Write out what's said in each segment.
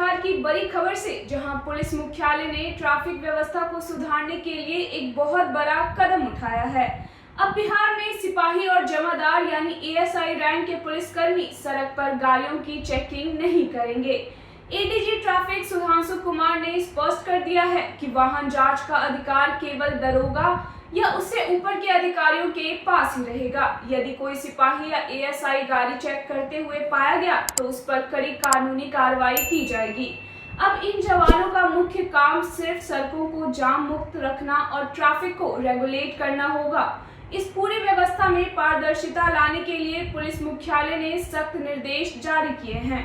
बिहार की बड़ी खबर से, जहां पुलिस मुख्यालय ने ट्रैफिक व्यवस्था को सुधारने के लिए एक बहुत बड़ा कदम उठाया है। अब बिहार में सिपाही और जमादार यानी एएसआई रैंक के पुलिसकर्मी सड़क पर गाड़ियों की चेकिंग नहीं करेंगे। एडीजी ट्रैफिक सुधांशु कुमार ने स्पष्ट कर दिया है कि वाहन जांच का अधिकार केवल दरोगा या उससे ऊपर के अधिकारियों के पास ही रहेगा। यदि कोई सिपाही या एएसआई गाड़ी चेक करते हुए पाया गया तो उस पर कड़ी कानूनी कार्रवाई की जाएगी। अब इन जवानों का मुख्य काम सिर्फ सड़कों को जाम मुक्त रखना और ट्रैफिक को रेगुलेट करना होगा। इस पूरी व्यवस्था में पारदर्शिता लाने के लिए पुलिस मुख्यालय ने सख्त निर्देश जारी किए हैं।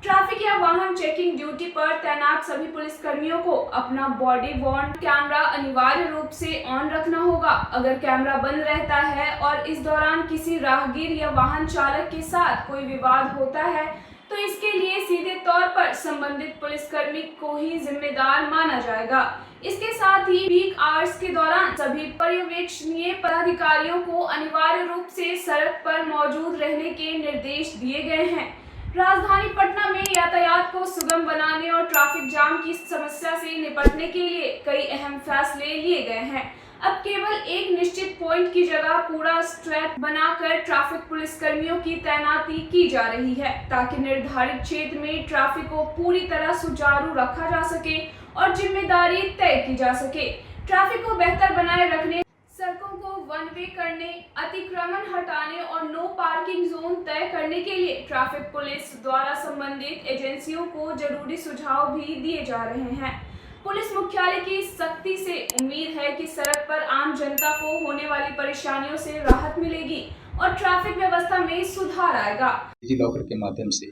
ट्रैफिक या वाहन चेकिंग ड्यूटी पर तैनात सभी पुलिसकर्मियों को अपना बॉडी वॉर्न कैमरा अनिवार्य रूप से ऑन रखना होगा। अगर कैमरा बंद रहता है और इस दौरान किसी राहगीर या वाहन चालक के साथ कोई विवाद होता है तो इसके लिए सीधे तौर पर संबंधित पुलिसकर्मी को ही जिम्मेदार माना जाएगा। इसके साथ ही पीक आवर्स के दौरान सभी पर्यवेक्षणीय पदाधिकारियों को अनिवार्य रूप से सड़क पर मौजूद रहने के निर्देश दिए गए हैं। राजधानी पटना में यातायात को सुगम बनाने और ट्रैफिक जाम की समस्या से निपटने के लिए कई अहम फैसले लिए गए हैं। अब केवल एक निश्चित पॉइंट की जगह पूरा स्ट्रेच बनाकर ट्रैफिक पुलिसकर्मियों की तैनाती की जा रही है, ताकि निर्धारित क्षेत्र में ट्रैफिक को पूरी तरह सुचारू रखा जा सके और जिम्मेदारी तय की जा सके। ट्रैफिक को बेहतर बनाए रखने, सड़कों को वन वे करने, अतिक्रमण हटाने और नो पार्किंग जोन तय करने के लिए ट्रैफिक पुलिस द्वारा संबंधित एजेंसियों को जरूरी सुझाव भी दिए जा रहे हैं। पुलिस मुख्यालय की सख्ती से उम्मीद है कि सड़क पर आम जनता को होने वाली परेशानियों से राहत मिलेगी और ट्रैफिक व्यवस्था में सुधार आएगा। डिजी लॉकर के माध्यम से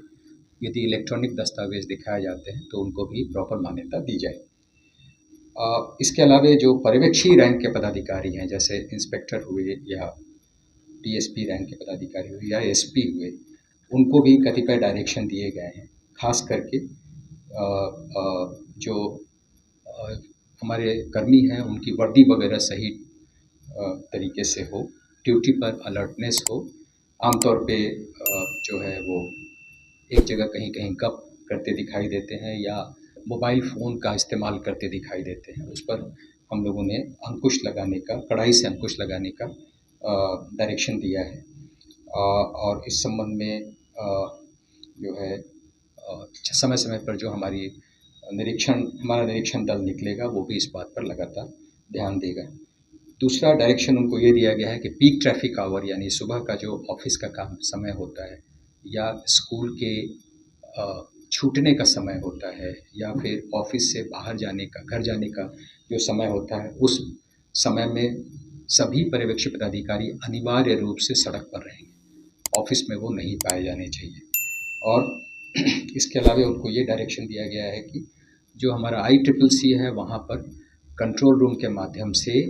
यदि इलेक्ट्रॉनिक दस्तावेज दिखाए जाते हैं तो उनको भी प्रॉपर मान्यता दी जाए। इसके अलावा जो पर्यवेक्षी रैंक के पदाधिकारी हैं, जैसे इंस्पेक्टर हुए या डीएसपी रैंक के पदाधिकारी हुए या एसपी हुए, उनको भी कतिपय डायरेक्शन दिए गए हैं। खास करके जो हमारे कर्मी हैं उनकी वर्दी वगैरह सही तरीके से हो, ड्यूटी पर अलर्टनेस हो। आमतौर पे जो है वो एक जगह कहीं कहीं गप करते दिखाई देते हैं या मोबाइल फ़ोन का इस्तेमाल करते दिखाई देते हैं। उस पर हम लोगों ने अंकुश लगाने का, कड़ाई से अंकुश लगाने का डायरेक्शन दिया है। और इस संबंध में जो है समय समय पर जो हमारा निरीक्षण दल निकलेगा वो भी इस बात पर लगातार ध्यान देगा। दूसरा डायरेक्शन उनको ये दिया गया है कि पीक ट्रैफिक आवर यानी सुबह का जो ऑफिस का काम समय होता है या स्कूल के छूटने का समय होता है या फिर ऑफिस से बाहर जाने का, घर जाने का जो समय होता है, उस समय में सभी पर्यवेक्षी पदाधिकारी अनिवार्य रूप से सड़क पर रहेंगे। ऑफिस में वो नहीं पाए जाने चाहिए। और इसके अलावा उनको ये डायरेक्शन दिया गया है कि जो हमारा ICCC है वहाँ पर कंट्रोल रूम के माध्यम से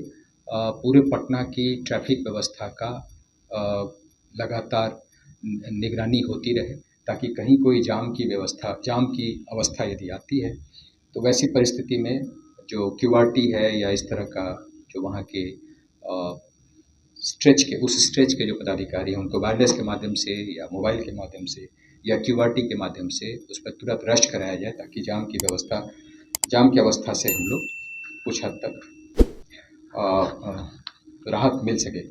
पूरे पटना की ट्रैफिक व्यवस्था का लगातार निगरानी होती रहे, ताकि कहीं कोई जाम की अवस्था यदि आती है तो वैसी परिस्थिति में जो QRT है या इस तरह का जो वहाँ के उस स्ट्रेच के जो पदाधिकारी हैं उनको वायरलेस के माध्यम से या मोबाइल के माध्यम से या QRT के माध्यम से उस पर तुरंत रश कराया जाए, ताकि जाम की अवस्था से हम लोग कुछ हद तक राहत मिल सके।